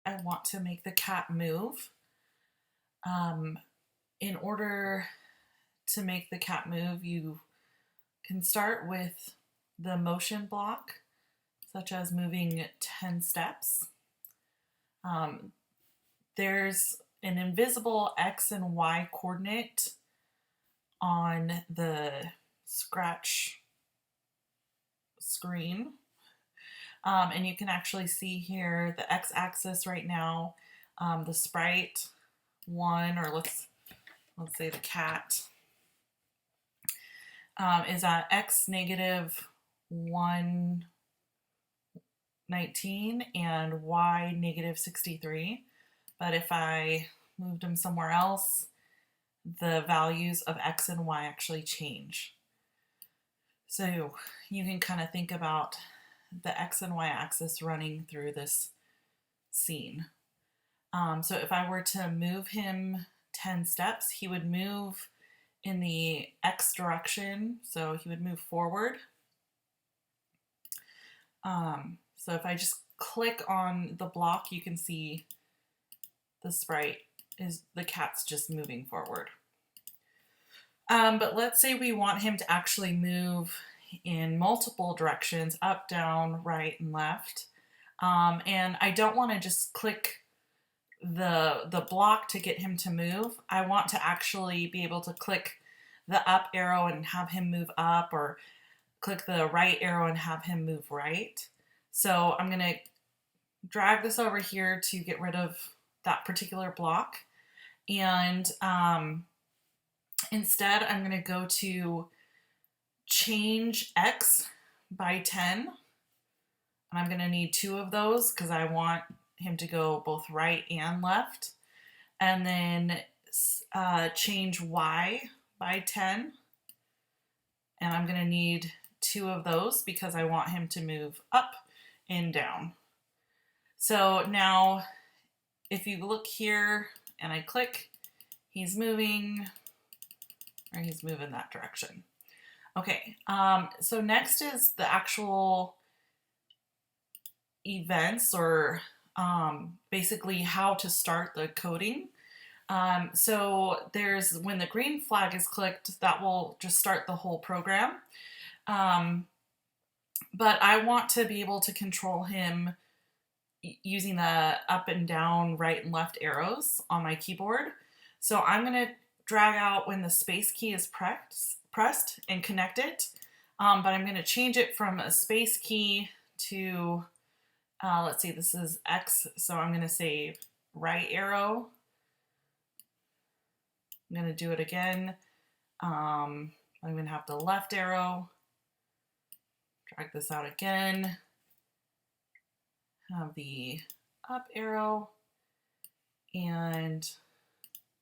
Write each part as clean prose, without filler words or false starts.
I want to make the cat move. In order to make the cat move, you can start with the motion block, such as moving 10 steps. There's an invisible X and Y coordinate on the Scratch screen. And you can actually see here the X-axis right now, the Sprite 1, or let's say the cat, is at X negative 119 and Y negative 63. But if I moved them somewhere else, the values of X and Y actually change. So you can kind of think about the X and Y axis running through this scene. So if I were to move him 10 steps, he would move in the X direction, so he would move forward. So if I just click on the block, you can see the sprite is the cat's just moving forward. But let's say we want him to actually move in multiple directions, up, down, right, and left. And I don't want to just click the block to get him to move. I want to actually be able to click the up arrow and have him move up, or click the right arrow and have him move right. So I'm going to drag this over here to get rid of that particular block. And instead, I'm going to go to change X by 10. And I'm going to need 2 of those because I want him to go both right and left. And then change Y by 10. And I'm going to need 2 of those because I want him to move up and down. So now if you look here and I click, he's moving, or he's moving that direction. Okay, so next is the actual events, or basically how to start the coding. So there's, when the green flag is clicked, that will just start the whole program. But I want to be able to control him using the up and down, right and left arrows on my keyboard. So I'm going to drag out when the space key is pressed and connect it. But I'm going to change it from a space key to, let's see, this is X. So I'm going to say right arrow. I'm going to do it again. I'm going to have the left arrow. Drag this out again. Have the up arrow and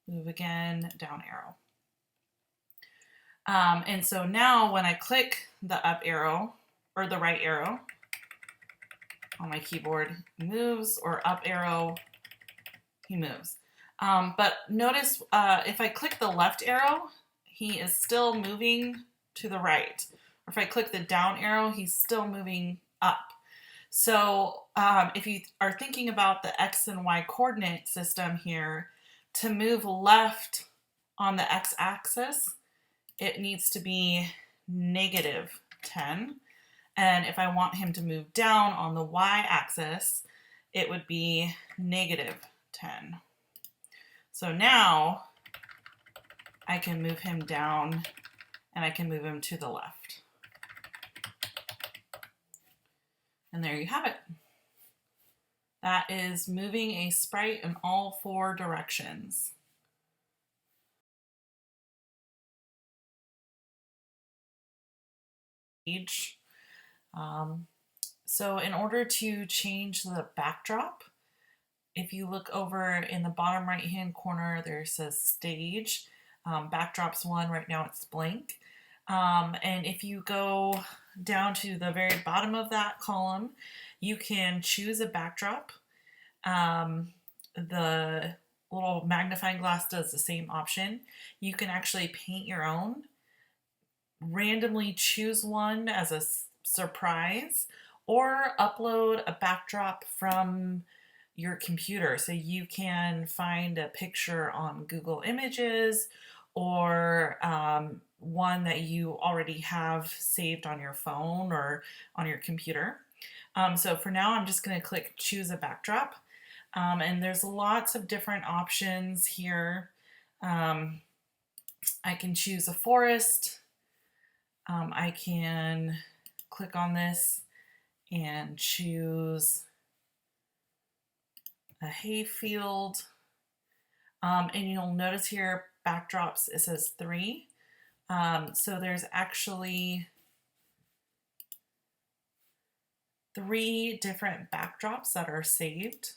move again, down arrow. And so now when I click the up arrow or the right arrow on my keyboard, he moves, or up arrow, he moves. But notice if I click the left arrow, he is still moving to the right. Or if I click the down arrow, he's still moving up. So if you are thinking about the X and Y coordinate system here, to move left on the X-axis, it needs to be negative 10. And if I want him to move down on the Y-axis, it would be negative 10. So now I can move him down and I can move him to the left. And there you have it. That is moving a sprite in all 4 directions. So in order to change the backdrop, if you look over in the bottom right hand corner, there says stage. Backdrop's 1, right now it's blank. And if you go down to the very bottom of that column, you can choose a backdrop. The little magnifying glass does the same option. You can actually paint your own, randomly choose one as a surprise, or upload a backdrop from your computer. So you can find a picture on Google Images or one that you already have saved on your phone or on your computer. So for now, I'm just going to click choose a backdrop. And there's lots of different options here. I can choose a forest. I can click on this and choose a hayfield. And you'll notice here backdrops, it says 3. So there's actually 3 different backdrops that are saved.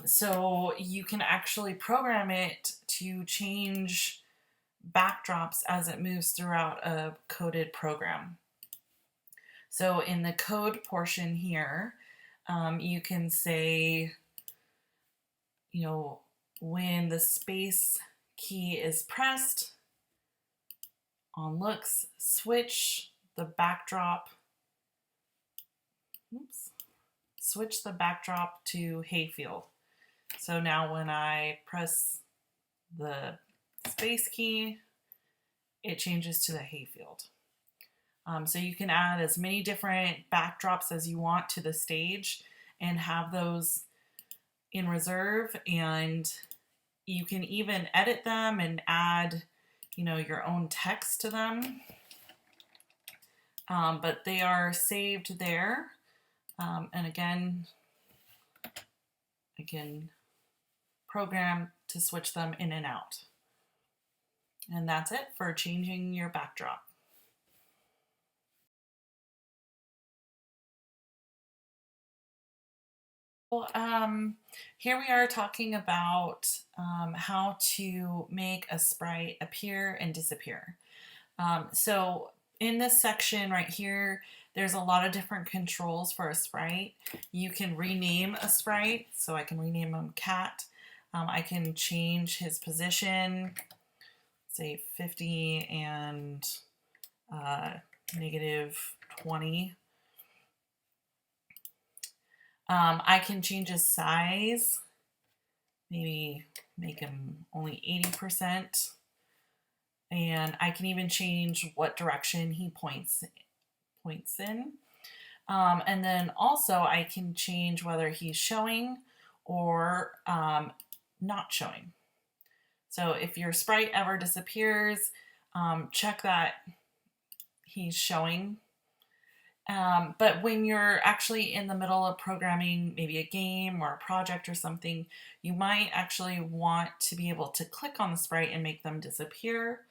So you can actually program it to change backdrops as it moves throughout a coded program. So in the code portion here, you can say, you know, when the space key is pressed on looks, switch the backdrop, switch the backdrop to hayfield. So now when I press the space key, it changes to the hayfield. So you can add as many different backdrops as you want to the stage and have those in reserve, and you can even edit them and add, you know, your own text to them. But they are saved there. And again, I can program to switch them in and out. And that's it for changing your backdrop. Here we are talking about how to make a sprite appear and disappear. So in this section right here, there's a lot of different controls for a sprite. You can rename a sprite, so I can rename him Cat. I can change his position, say 50 and -20. I can change his size, maybe make him only 80%. And I can even change what direction he points in. And then also I can change whether he's showing or not showing. So if your sprite ever disappears, check that he's showing. But when you're actually in the middle of programming maybe a game or a project or something, you might actually want to be able to click on the sprite and make them disappear.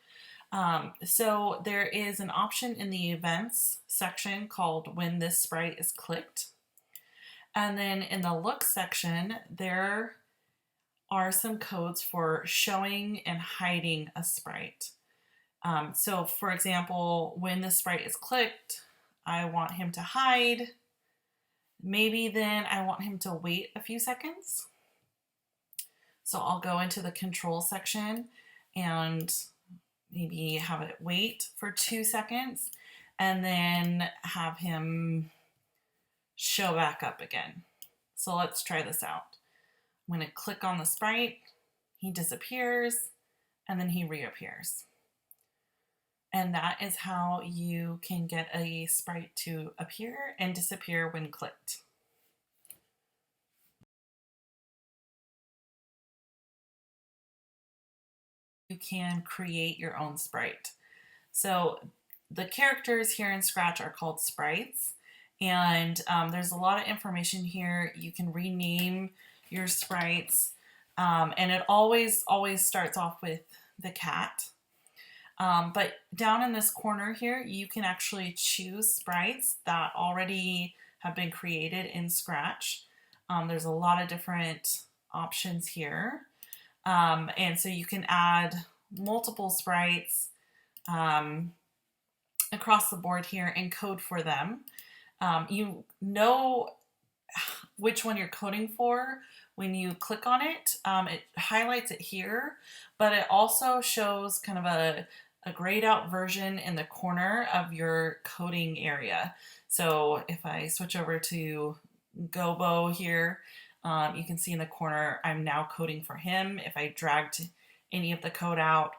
So there is an option in the events section called when this sprite is clicked. And then in the look section, there are some codes for showing and hiding a sprite. So for example, when the sprite is clicked, I want him to hide. Maybe then I want him to wait a few seconds. So I'll go into the control section and maybe have it wait for 2 seconds and then have him show back up again. So let's try this out. I'm going to click on the sprite, he disappears, and then he reappears. And that is how you can get a sprite to appear and disappear when clicked. You can create your own sprite. So the characters here in Scratch are called sprites, and there's a lot of information here. You can rename your sprites, and it always starts off with the cat. But down in this corner here, you can actually choose sprites that already have been created in Scratch. There's a lot of different options here. And so you can add multiple sprites across the board here and code for them. You know which one you're coding for when you click on it. It highlights it here, but it also shows kind of a grayed out version in the corner of your coding area. So if I switch over to Gobo here, You can see in the corner, I'm now coding for him. If I dragged any of the code out,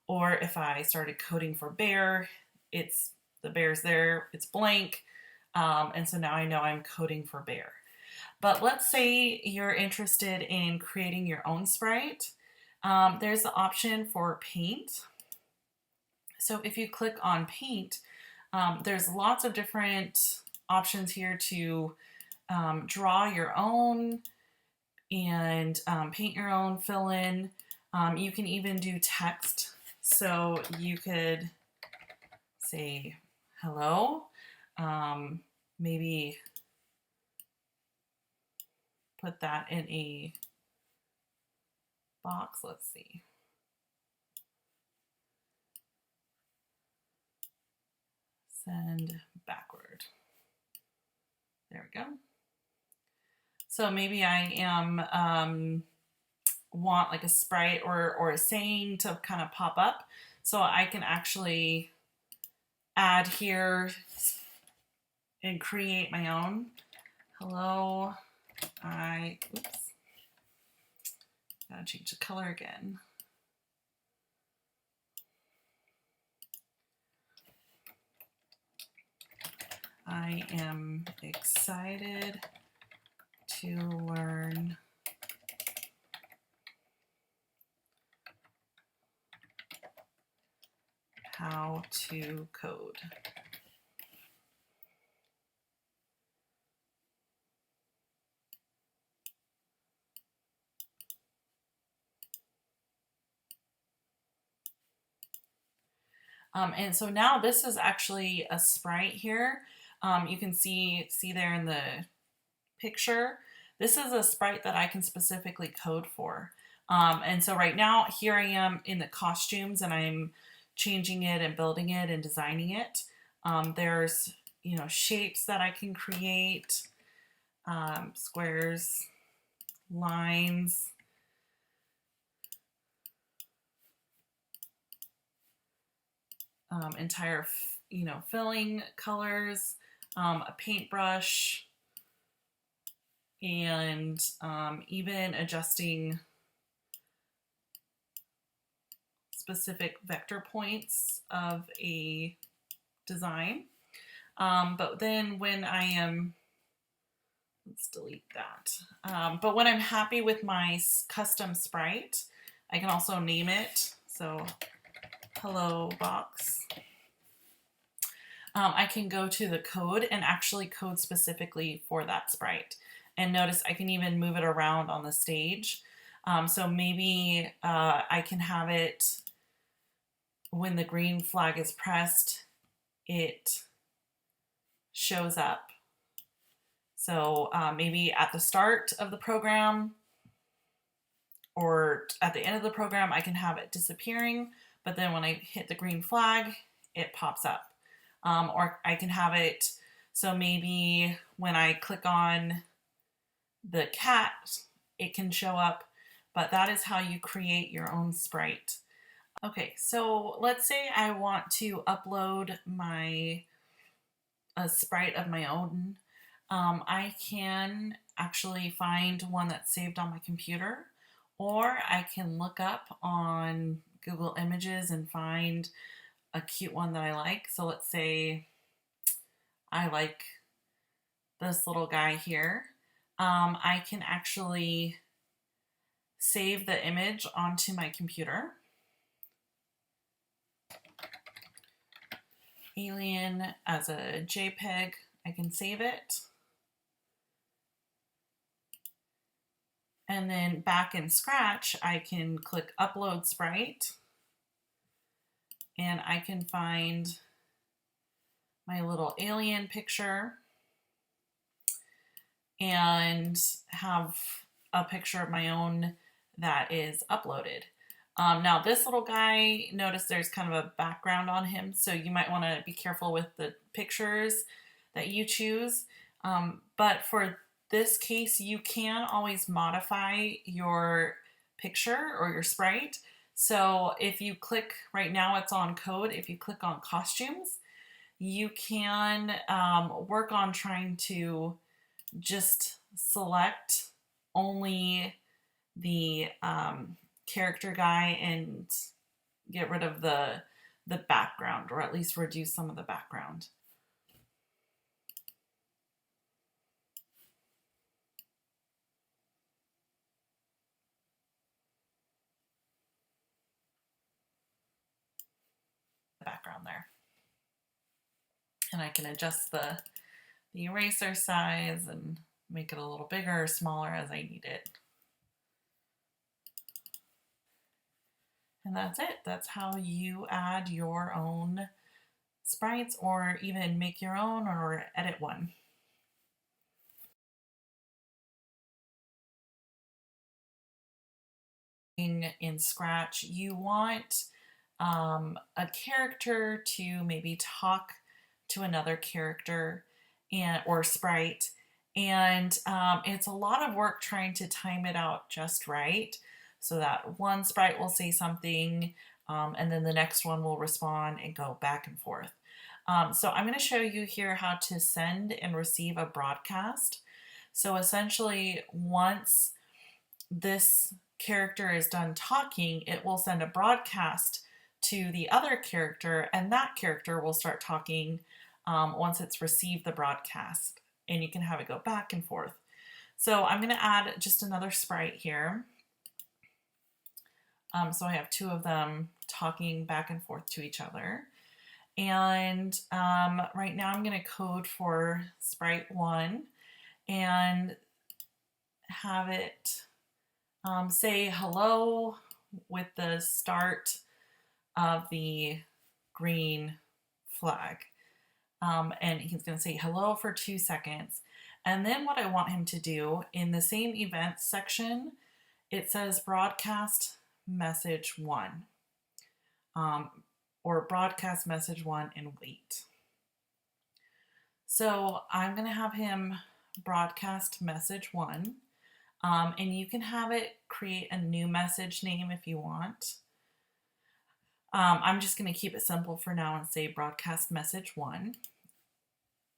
or if I started coding for bear, the bear's there, it's blank. And so now I know I'm coding for bear. But let's say you're interested in creating your own sprite. There's the option for paint. So if you click on paint, there's lots of different options here to draw your own and paint your own, fill in. You can even do text. So you could say hello, maybe put that in a box. Let's see. Send backward. There we go. So maybe I am want like a sprite or a saying to kind of pop up. So I can actually add here and create my own. Hello, oops, gotta change the color again. I am excited to learn how to code. And so now this is actually a sprite here. You can see there in the picture, this is a sprite that I can specifically code for. And so right now here I am in the costumes and I'm changing it and building it and designing it. There's, shapes that I can create, squares, lines, entire, filling colors, a paintbrush, and even adjusting specific vector points of a design. But then when I am, let's delete that. But when I'm happy with my custom sprite, I can also name it. So hello box. I can go to the code and actually code specifically for that sprite. And notice I can even move it around on the stage. So maybe I can have it when the green flag is pressed, it shows up. So maybe at the start of the program or at the end of the program, I can have it disappearing, but then when I hit the green flag, it pops up. Or I can have it, so maybe when I click on the cat, it can show up, but that is how you create your own sprite. Okay, so let's say I want to upload a sprite of my own. I can actually find one that's saved on my computer, or I can look up on Google Images and find a cute one that I like. So let's say I like this little guy here. I can actually save the image onto my computer. Alien as a JPEG, I can save it. And then back in Scratch, I can click Upload Sprite. And I can find my little alien picture and have a picture of my own that is uploaded. Now this little guy, notice there's kind of a background on him, so you might want to be careful with the pictures that you choose. But for this case, you can always modify your picture or your sprite. So if you click, right now it's on code, if you click on costumes, you can work on trying to just select only the character guy and get rid of the background, or at least reduce some of the background. Background there. And I can adjust the eraser size and make it a little bigger or smaller as I need it. And that's it. That's how you add your own sprites, or even make your own or edit one. In Scratch, you want a character to maybe talk to another character or sprite, and it's a lot of work trying to time it out just right so that one sprite will say something and then the next one will respond and go back and forth. So I'm going to show you here how to send and receive a broadcast. So essentially, once this character is done talking, it will send a broadcast to the other character, and that character will start talking once it's received the broadcast, and you can have it go back and forth. So I'm going to add just another sprite here. So I have two of them talking back and forth to each other. And right now I'm going to code for sprite 1 and have it say hello with the start of the green flag. And he's going to say hello for 2 seconds. And then what I want him to do in the same events section, it says broadcast message 1, or broadcast message 1 and wait. So I'm going to have him broadcast message 1. And you can have it create a new message name if you want. I'm just going to keep it simple for now and say broadcast message 1.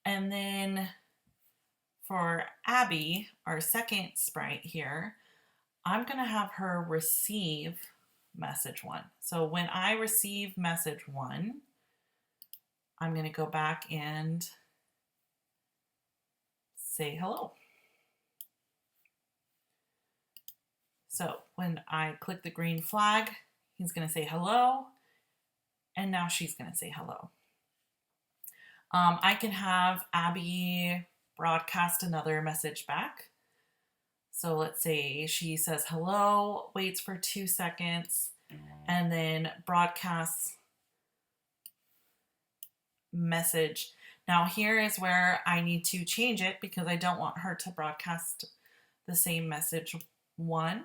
And then for Abby, our second sprite here, I'm going to have her receive message 1. So when I receive message 1, I'm going to go back and say hello. So when I click the green flag, he's going to say hello, and now she's going to say hello. I can have Abby broadcast another message back. So let's say she says hello, waits for 2 seconds, and then broadcasts message. Now here is where I need to change it because I don't want her to broadcast the same message 1.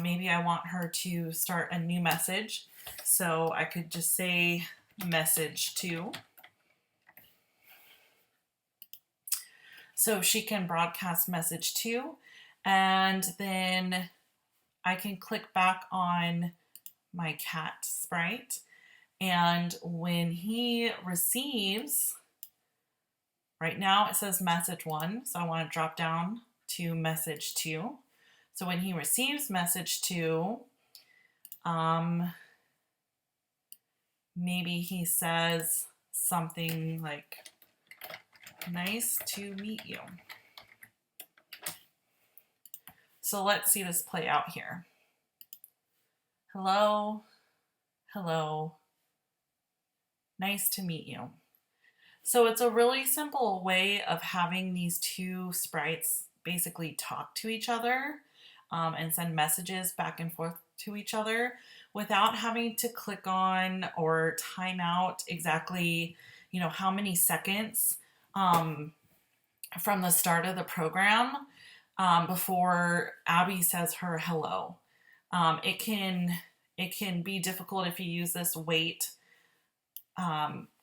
Maybe I want her to start a new message. So I could just say message 2. So she can broadcast message 2, and then I can click back on my cat sprite, and when he receives, right now it says message 1, so I want to drop down to message 2. So when he receives message 2, maybe he says something like, nice to meet you. So let's see this play out here. Hello, hello, nice to meet you. So it's a really simple way of having these two sprites basically talk to each other and send messages back and forth to each other without having to click on or time out exactly, how many seconds from the start of the program before Abby says her hello. It can be difficult if you use this wait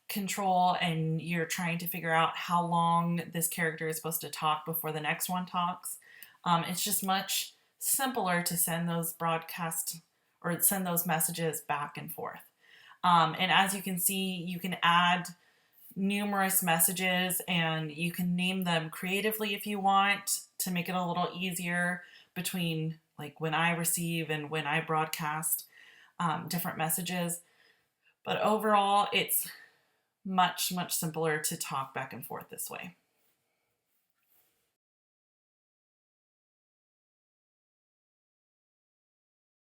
control and you're trying to figure out how long this character is supposed to talk before the next one talks. It's just much simpler to send those broadcasts or send those messages back and forth. And as you can see, you can add numerous messages, and you can name them creatively if you want to make it a little easier between like when I receive and when I broadcast different messages. But overall, it's much, much simpler to talk back and forth this way.